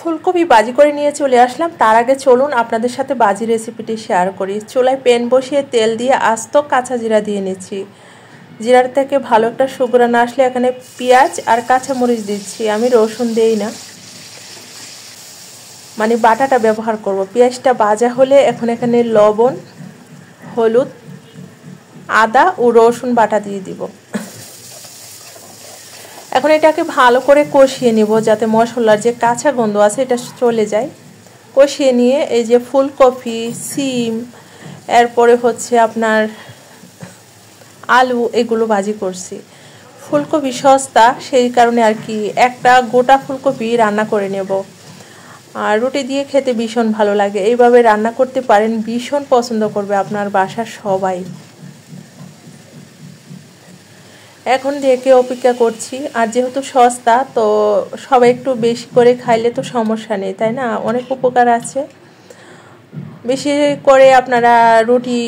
ফুলকপি ভাজি করে নিয়ে চলে আসলাম। তার আগে চলুন আপনাদের সাথে ভাজি রেসিপিটি শেয়ার করি। চুলায় প্যান বসিয়ে তেল দিয়ে আস্ত কাঁচা জিরা দিয়ে নিচ্ছি। জিরার থেকে ভালো একটা সুগন্ধ না আসলে এখানে পেঁয়াজ আর কাঁচামরিচ দিচ্ছি। আমি রসুন দেই না, মানে বাটাটা ব্যবহার করব। পেঁয়াজটা ভাজা হলে এখন এখানে লবণ, হলুদ, আদা ও রসুন বাটা দিয়ে দিব। এখন এটাকে ভালো করে কষিয়ে নিব যাতে মশলার যে কাঁচা গন্ধ আছে এটা চলে যায়। কষিয়ে নিয়ে এই যে ফুলকপি, সিম, এরপরে হচ্ছে আপনার আলু, এগুলো ভাজি করছি। ফুলকপি সস্তা, সেই কারণে আর কি একটা গোটা ফুলকপি রান্না করে নেব। আর রুটি দিয়ে খেতে ভীষণ ভালো লাগে। এইভাবে রান্না করতে পারেন, ভীষণ পছন্দ করবে আপনার বাসার সবাই। এখন ডেকে অপেক্ষা করছি। আর যেহেতু সস্তা, তো সবাই একটু বেশি করে খাইলে তো সমস্যা নেই, তাই না? অনেক উপকার আছে। বেশি করে আপনারা রুটি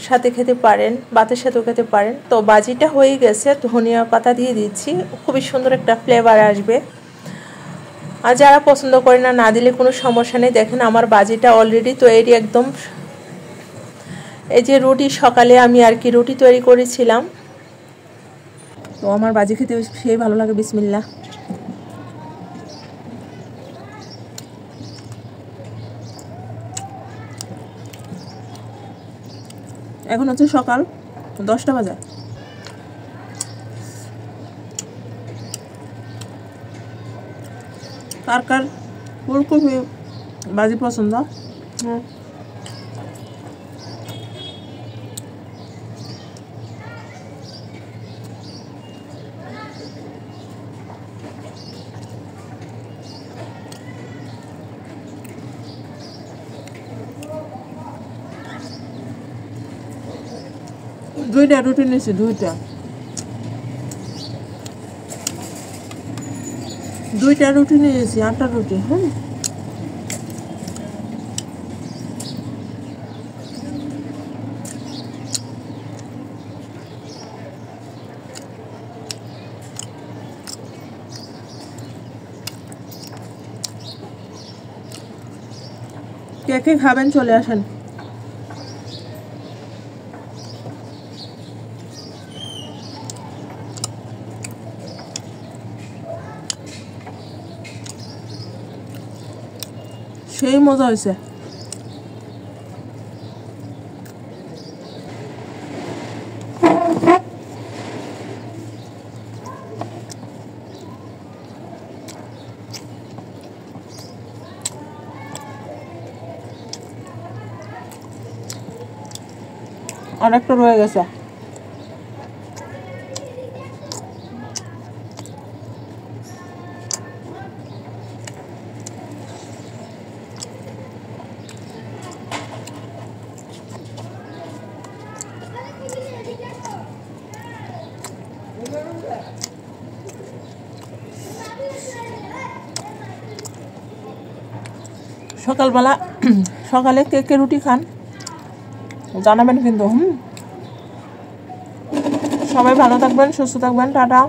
সাথে খেতে পারেন, ভাতের সাথেও খেতে পারেন। তো ভাজিটা হয়ে গেছে, ধনিয়া পাতা দিয়ে দিচ্ছি, খুবই সুন্দর একটা ফ্লেভার আসবে। আর যারা পছন্দ করে না, না দিলে কোনো সমস্যা নেই। দেখেন আমার ভাজিটা অলরেডি তৈরি একদম। এই যে রুটি, সকালে আমি আর কি রুটি তৈরি করেছিলাম, তো আমার ভাজি খেতে সেই ভালো লাগে। বিসমিল্লাহ। এখন হচ্ছে সকাল 10টা বাজে। কার কার ফুলকপি ভাজি পছন্দ? দুইটা রুটি নিয়েছি, দুইটা রুটি নিয়েছি, 8টা রুটি। কে কে খাবেন চলে আসেন। সেই মজা হয়েছে। অনেকটা রয়ে গেছে। সকালবেলা সকালে কে কে রুটি খান জানাবেন কিন্তু। সবাই ভালো থাকবেন, সুস্থ থাকবেন। টাটা।